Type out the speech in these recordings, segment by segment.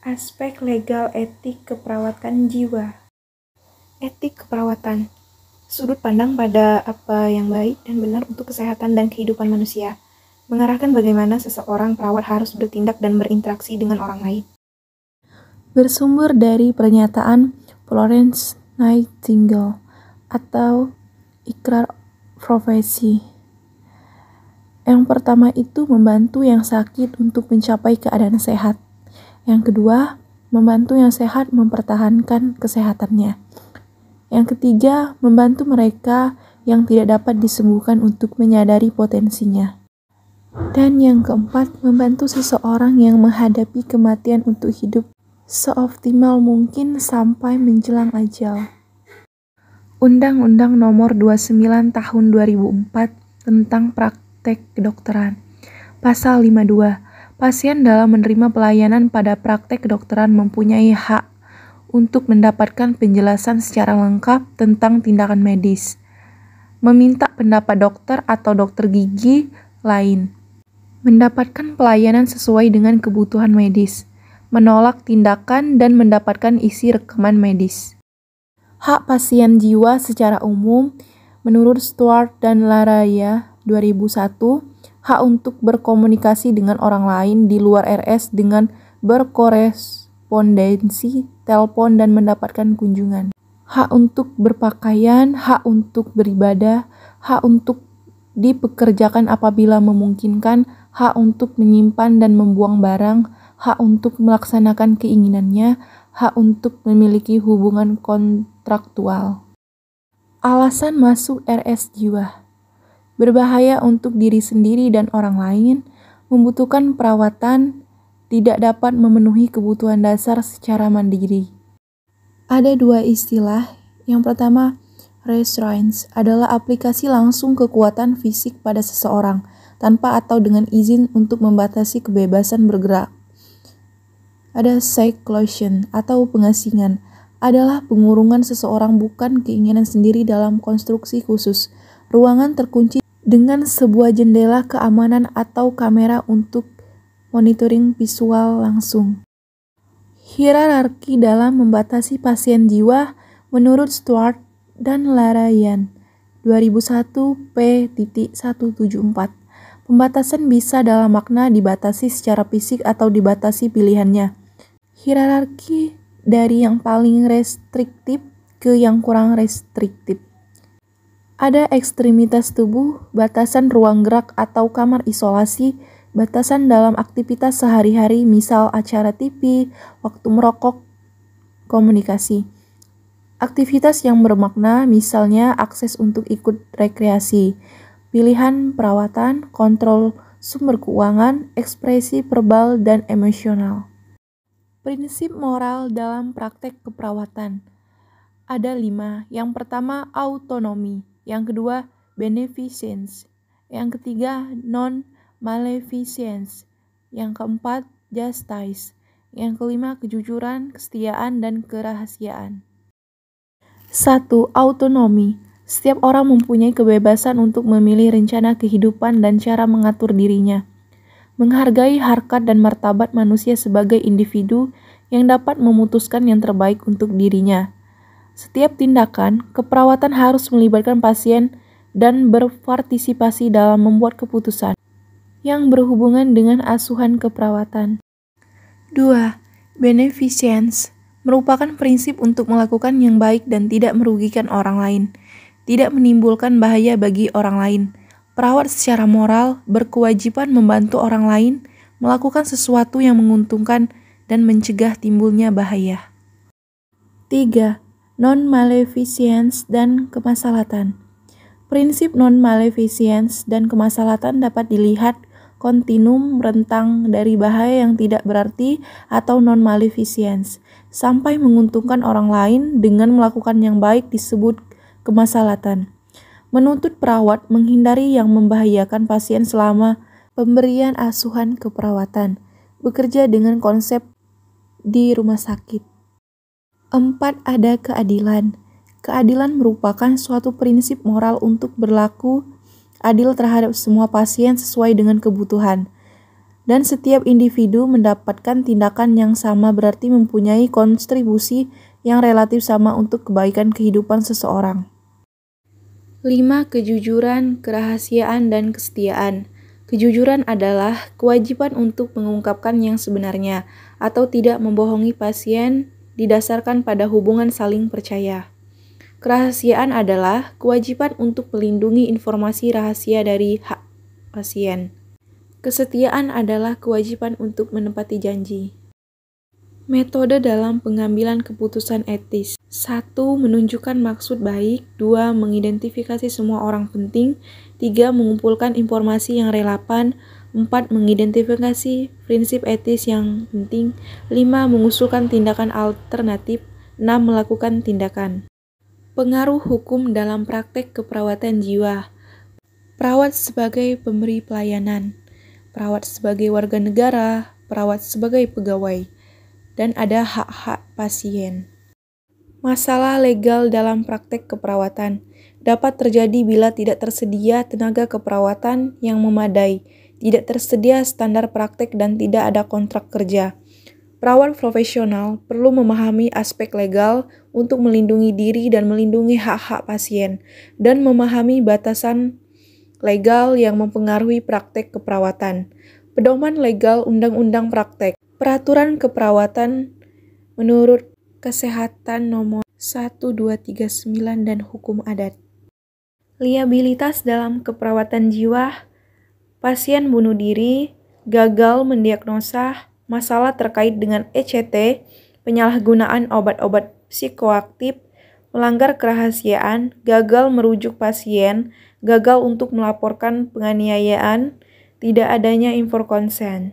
Aspek legal etik keperawatan jiwa. Etik keperawatan. Sudut pandang pada apa yang baik dan benar untuk kesehatan dan kehidupan manusia. Mengarahkan bagaimana seseorang perawat harus bertindak dan berinteraksi dengan orang lain. Bersumber dari pernyataan Florence Nightingale atau ikrar profesi. Yang pertama itu membantu yang sakit untuk mencapai keadaan sehat. Yang kedua, membantu yang sehat mempertahankan kesehatannya. Yang ketiga, membantu mereka yang tidak dapat disembuhkan untuk menyadari potensinya. Dan yang keempat, membantu seseorang yang menghadapi kematian untuk hidup seoptimal mungkin sampai menjelang ajal. Undang-Undang Nomor 29 Tahun 2004 tentang Praktek Kedokteran. Pasal 52. Pasien dalam menerima pelayanan pada praktek kedokteran mempunyai hak untuk mendapatkan penjelasan secara lengkap tentang tindakan medis, meminta pendapat dokter atau dokter gigi lain, mendapatkan pelayanan sesuai dengan kebutuhan medis, menolak tindakan dan mendapatkan isi rekaman medis. Hak pasien jiwa secara umum, menurut Stuart dan Laraya 2001, hak untuk berkomunikasi dengan orang lain di luar RS dengan berkorespondensi, telepon, dan mendapatkan kunjungan. Hak untuk berpakaian, hak untuk beribadah, hak untuk dipekerjakan apabila memungkinkan, hak untuk menyimpan dan membuang barang, hak untuk melaksanakan keinginannya, hak untuk memiliki hubungan kontraktual. Alasan masuk RS jiwa. Berbahaya untuk diri sendiri dan orang lain, membutuhkan perawatan, tidak dapat memenuhi kebutuhan dasar secara mandiri. Ada dua istilah. Yang pertama, restraints adalah aplikasi langsung kekuatan fisik pada seseorang, tanpa atau dengan izin untuk membatasi kebebasan bergerak. Ada seclusion atau pengasingan, adalah pengurungan seseorang bukan keinginan sendiri dalam konstruksi khusus, ruangan terkunci dengan sebuah jendela keamanan atau kamera untuk monitoring visual langsung. Hierarki dalam membatasi pasien jiwa menurut Stuart dan Larayan 2001 p.174. Pembatasan bisa dalam makna dibatasi secara fisik atau dibatasi pilihannya. Hierarki dari yang paling restriktif ke yang kurang restriktif. Ada ekstremitas tubuh, batasan ruang gerak atau kamar isolasi, batasan dalam aktivitas sehari-hari misal acara TV, waktu merokok, komunikasi. Aktivitas yang bermakna misalnya akses untuk ikut rekreasi, pilihan perawatan, kontrol sumber keuangan, ekspresi verbal dan emosional. Prinsip moral dalam praktek keperawatan. Ada 5. Yang pertama, autonomi. Yang kedua, beneficence. Yang ketiga, non-maleficence. Yang keempat, justice. Yang kelima, kejujuran, kesetiaan, dan kerahasiaan. 1. Autonomi. Setiap orang mempunyai kebebasan untuk memilih rencana kehidupan dan cara mengatur dirinya. Menghargai harkat dan martabat manusia sebagai individu yang dapat memutuskan yang terbaik untuk dirinya. Setiap tindakan keperawatan harus melibatkan pasien dan berpartisipasi dalam membuat keputusan yang berhubungan dengan asuhan keperawatan. 2. Beneficence merupakan prinsip untuk melakukan yang baik dan tidak merugikan orang lain, tidak menimbulkan bahaya bagi orang lain. Perawat secara moral berkewajiban membantu orang lain melakukan sesuatu yang menguntungkan dan mencegah timbulnya bahaya. 3. Non-maleficence dan kemaslahatan. Prinsip non-maleficence dan kemaslahatan dapat dilihat kontinum rentang dari bahaya yang tidak berarti atau non-maleficence sampai menguntungkan orang lain dengan melakukan yang baik disebut kemaslahatan. Menuntut perawat menghindari yang membahayakan pasien selama pemberian asuhan keperawatan. Bekerja dengan konsep di rumah sakit. 4. Ada keadilan. Keadilan merupakan suatu prinsip moral untuk berlaku adil terhadap semua pasien sesuai dengan kebutuhan, Dan setiap individu mendapatkan tindakan yang sama berarti mempunyai kontribusi yang relatif sama untuk kebaikan kehidupan seseorang. 5. Kejujuran, kerahasiaan, dan kesetiaan. Kejujuran adalah kewajiban untuk mengungkapkan yang sebenarnya atau tidak membohongi pasien didasarkan pada hubungan saling percaya. Kerahasiaan adalah kewajiban untuk melindungi informasi rahasia dari hak pasien. Kesetiaan adalah kewajiban untuk menepati janji. Metode dalam pengambilan keputusan etis. 1. Menunjukkan maksud baik. 2. Mengidentifikasi semua orang penting. 3. Mengumpulkan informasi yang relevan. 4. Mengidentifikasi prinsip etis yang penting. 5. Mengusulkan tindakan alternatif. 6. Melakukan tindakan. Pengaruh hukum dalam praktek keperawatan jiwa. Perawat sebagai pemberi pelayanan, perawat sebagai warga negara, perawat sebagai pegawai, dan ada hak-hak pasien. Masalah legal dalam praktek keperawatan dapat terjadi bila tidak tersedia tenaga keperawatan yang memadai, tidak tersedia standar praktek, dan tidak ada kontrak kerja. Perawat profesional perlu memahami aspek legal untuk melindungi diri dan melindungi hak-hak pasien, dan memahami batasan legal yang mempengaruhi praktek keperawatan. Pedoman legal Undang-Undang Praktek. Peraturan keperawatan menurut Kesehatan Nomor 1239 dan Hukum Adat. Liabilitas dalam keperawatan jiwa, pasien bunuh diri, gagal mendiagnosa, masalah terkait dengan ECT, penyalahgunaan obat-obat psikoaktif, melanggar kerahasiaan, gagal merujuk pasien, gagal untuk melaporkan penganiayaan, tidak adanya informed consent.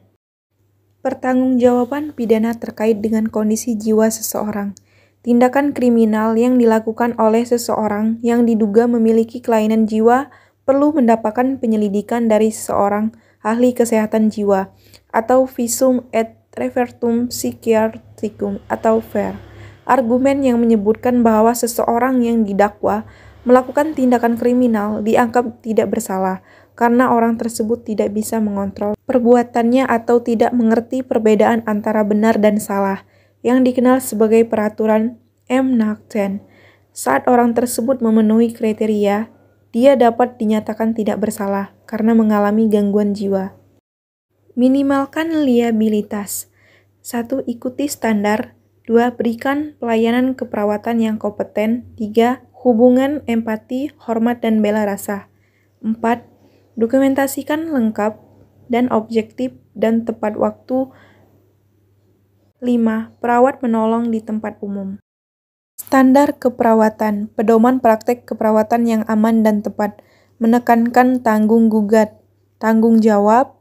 Pertanggungjawaban pidana terkait dengan kondisi jiwa seseorang. Tindakan kriminal yang dilakukan oleh seseorang yang diduga memiliki kelainan jiwa perlu mendapatkan penyelidikan dari seseorang ahli kesehatan jiwa atau visum et repertum psychiatricum atau VER. Argumen yang menyebutkan bahwa seseorang yang didakwa melakukan tindakan kriminal dianggap tidak bersalah karena orang tersebut tidak bisa mengontrol perbuatannya atau tidak mengerti perbedaan antara benar dan salah, yang dikenal sebagai peraturan M-Nachten. Saat orang tersebut memenuhi kriteria, dia dapat dinyatakan tidak bersalah karena mengalami gangguan jiwa. Minimalkan liabilitas. 1. Ikuti standar. 2. Berikan pelayanan keperawatan yang kompeten. 3. Hubungan empati, hormat, dan bela rasa. 4. Dokumentasikan lengkap dan objektif dan tepat waktu. 5. Perawat menolong di tempat umum. Standar keperawatan, pedoman praktek keperawatan yang aman dan tepat, menekankan tanggung jawab,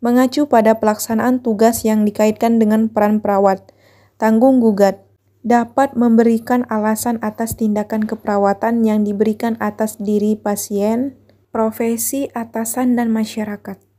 mengacu pada pelaksanaan tugas yang dikaitkan dengan peran perawat. Tanggung gugat dapat memberikan alasan atas tindakan keperawatan yang diberikan atas diri pasien, profesi, atasan, dan masyarakat.